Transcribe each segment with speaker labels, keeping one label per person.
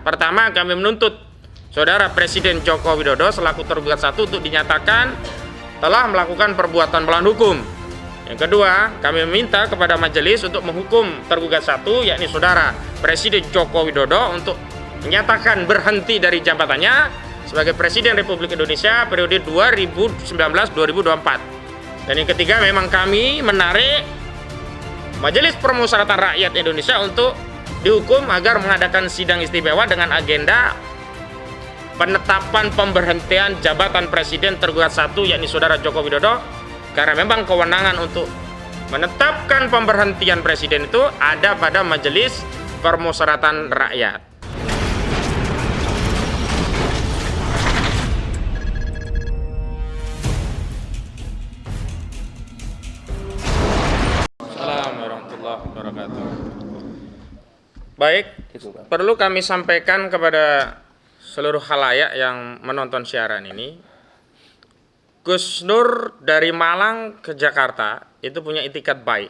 Speaker 1: Pertama, kami menuntut Saudara Presiden Joko Widodo selaku tergugat 1 untuk dinyatakan telah melakukan perbuatan melawan hukum. Yang kedua, kami meminta kepada majelis untuk menghukum tergugat 1, yakni Saudara Presiden Joko Widodo, untuk menyatakan berhenti dari jabatannya sebagai Presiden Republik Indonesia periode 2019-2024. Dan yang ketiga, memang kami menarik Majelis Permusyawaratan Rakyat Indonesia untuk dihukum agar mengadakan sidang istimewa dengan agenda penetapan pemberhentian jabatan Presiden tergugat 1, yakni Saudara Joko Widodo, karena memang kewenangan untuk menetapkan pemberhentian Presiden itu ada pada Majelis Permusyawaratan Rakyat. Assalamualaikum warahmatullahi wabarakatuh. Baik, perlu kami sampaikan kepada seluruh khalayak yang menonton siaran ini, Gus Nur dari Malang ke Jakarta itu punya itikat baik,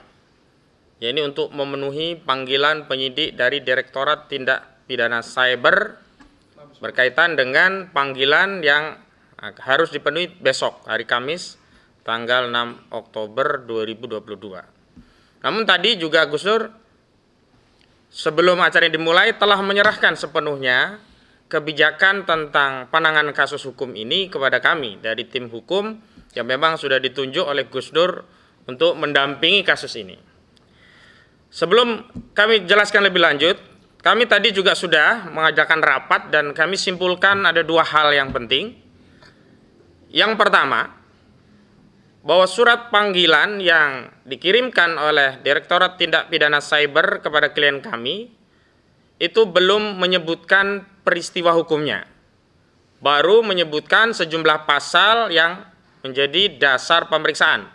Speaker 1: yaitu untuk memenuhi panggilan penyidik dari Direktorat Tindak Pidana Cyber berkaitan dengan panggilan yang harus dipenuhi besok, hari Kamis, tanggal 6 Oktober 2022. Namun tadi juga Gus Nur sebelum acara ini dimulai telah menyerahkan sepenuhnya kebijakan tentang penanganan kasus hukum ini kepada kami dari tim hukum yang memang sudah ditunjuk oleh Gus Nur untuk mendampingi kasus ini. Sebelum kami jelaskan lebih lanjut, kami tadi juga sudah mengajakkan rapat dan kami simpulkan ada 2 hal yang penting. Yang pertama, bahwa surat panggilan yang dikirimkan oleh Direktorat Tindak Pidana Cyber kepada klien kami itu belum menyebutkan peristiwa hukumnya, baru menyebutkan sejumlah pasal yang menjadi dasar pemeriksaan.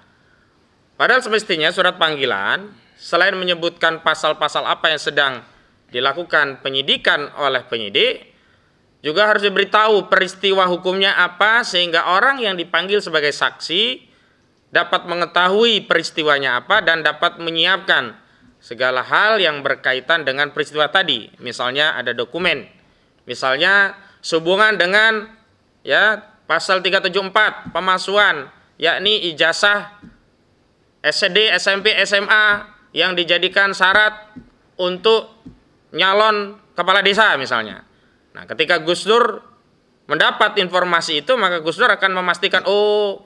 Speaker 1: Padahal semestinya surat panggilan selain menyebutkan pasal-pasal apa yang sedang dilakukan penyidikan oleh penyidik, juga harus diberitahu peristiwa hukumnya apa sehingga orang yang dipanggil sebagai saksi dapat mengetahui peristiwanya apa dan dapat menyiapkan segala hal yang berkaitan dengan peristiwa tadi. Misalnya ada dokumen, misalnya sehubungan dengan pasal 374 pemalsuan, yakni ijazah SD, SMP, SMA yang dijadikan syarat untuk nyalon kepala desa misalnya. Nah, ketika Gus Nur mendapat informasi itu, maka Gus Nur akan memastikan,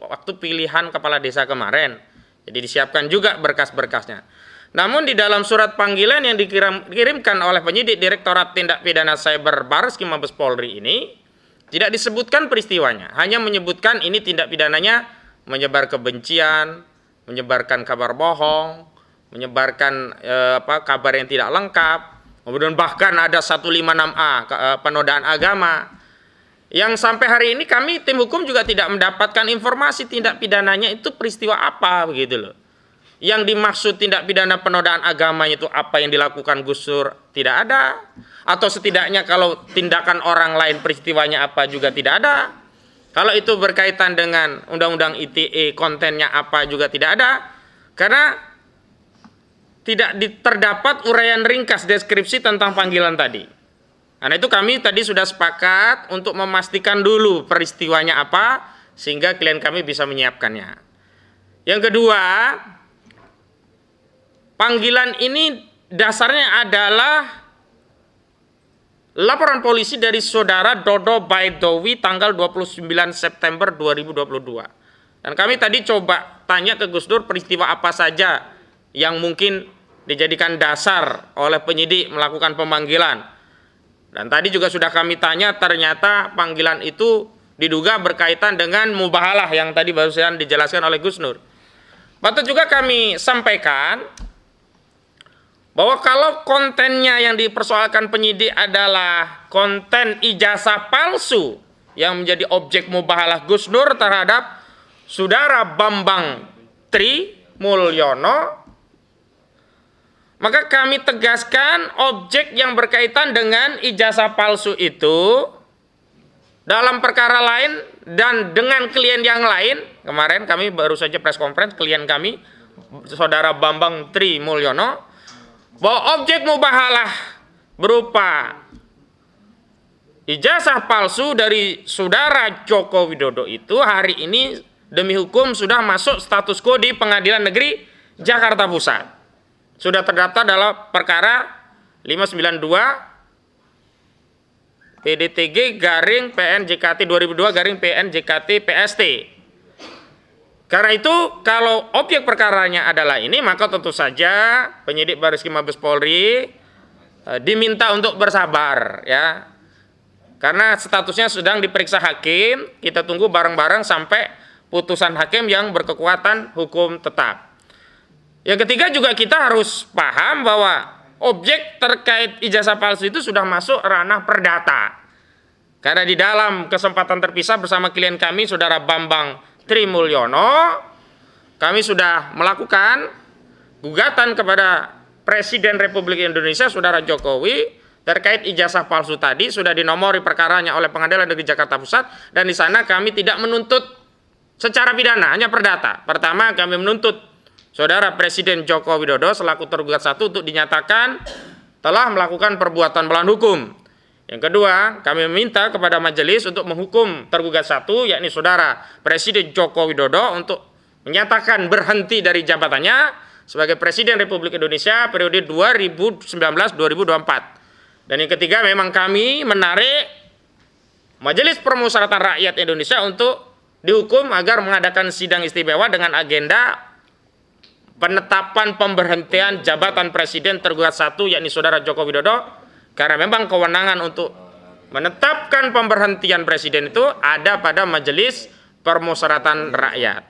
Speaker 1: waktu pilihan kepala desa kemarin, jadi disiapkan juga berkas-berkasnya. Namun di dalam surat panggilan yang dikirimkan oleh penyidik Direktorat Tindak Pidana Cyber Barreskrim Mabes Polri ini tidak disebutkan peristiwanya, hanya menyebutkan ini tindak pidananya menyebar kebencian, menyebarkan kabar bohong, menyebarkan kabar yang tidak lengkap, kemudian bahkan ada 156A penodaan agama. Yang sampai hari ini kami tim hukum juga tidak mendapatkan informasi tindak pidananya itu peristiwa apa begitu loh. Yang dimaksud tindak pidana penodaan agamanya itu apa yang dilakukan Gus Nur tidak ada, atau setidaknya kalau tindakan orang lain peristiwanya apa juga tidak ada. Kalau itu berkaitan dengan undang-undang ITE kontennya apa juga tidak ada, karena tidak terdapat uraian ringkas deskripsi tentang panggilan tadi. Karena itu kami tadi sudah sepakat untuk memastikan dulu peristiwanya apa sehingga klien kami bisa menyiapkannya. Yang kedua, panggilan ini dasarnya adalah laporan polisi dari Saudara Dodo Baidowi tanggal 29 September 2022. Dan kami tadi coba tanya ke Gus Nur peristiwa apa saja yang mungkin dijadikan dasar oleh penyidik melakukan pemanggilan. Dan tadi juga sudah kami tanya, ternyata panggilan itu diduga berkaitan dengan mubahalah yang tadi barusan dijelaskan oleh Gus Nur. Patut juga kami sampaikan bahwa kalau kontennya yang dipersoalkan penyidik adalah konten ijazah palsu yang menjadi objek mubahalah Gus Nur terhadap Saudara Bambang Tri Mulyono, maka kami tegaskan objek yang berkaitan dengan ijazah palsu itu dalam perkara lain dan dengan klien yang lain. Kemarin kami baru saja press conference klien kami Saudara Bambang Tri Mulyono, bahwa objek mubahalah berupa ijazah palsu dari saudara Joko Widodo itu hari ini demi hukum sudah masuk status quo di Pengadilan Negeri Jakarta Pusat. Sudah terdaftar dalam perkara 592 PDTG garing PN JKT 2002 garing PN JKT PST. Karena itu kalau objek perkaranya adalah ini, maka tentu saja penyidik Bareskrim Mabes Polri diminta untuk bersabar ya. Karena statusnya sedang diperiksa hakim, kita tunggu bareng-bareng sampai putusan hakim yang berkekuatan hukum tetap. Yang ketiga juga kita harus paham bahwa objek terkait ijazah palsu itu sudah masuk ranah perdata. Karena di dalam kesempatan terpisah bersama klien kami, Saudara Bambang Trimulyono, kami sudah melakukan gugatan kepada Presiden Republik Indonesia, Saudara Jokowi, terkait ijazah palsu tadi. Sudah dinomori perkaranya oleh Pengadilan Negeri Jakarta Pusat, dan di sana kami tidak menuntut secara pidana, hanya perdata. Pertama, kami menuntut Saudara Presiden Joko Widodo selaku tergugat satu untuk dinyatakan telah melakukan perbuatan melawan hukum. Yang kedua, kami meminta kepada majelis untuk menghukum tergugat satu, yakni Saudara Presiden Joko Widodo, untuk menyatakan berhenti dari jabatannya sebagai Presiden Republik Indonesia periode 2019-2024. Dan yang ketiga, memang kami menarik Majelis Permusyawaratan Rakyat Indonesia untuk dihukum agar mengadakan sidang istimewa dengan agenda penetapan pemberhentian jabatan Presiden tergugat satu, yakni Saudara Joko Widodo. Karena memang kewenangan untuk menetapkan pemberhentian presiden itu ada pada Majelis Permusyawaratan Rakyat.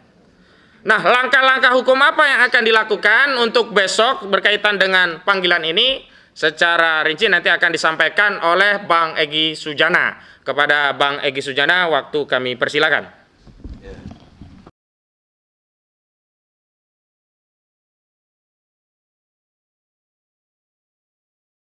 Speaker 1: Nah, langkah-langkah hukum apa yang akan dilakukan untuk besok berkaitan dengan panggilan ini secara rinci nanti akan disampaikan oleh Bang Egy Sujana. Kepada Bang Egy Sujana, waktu kami persilakan.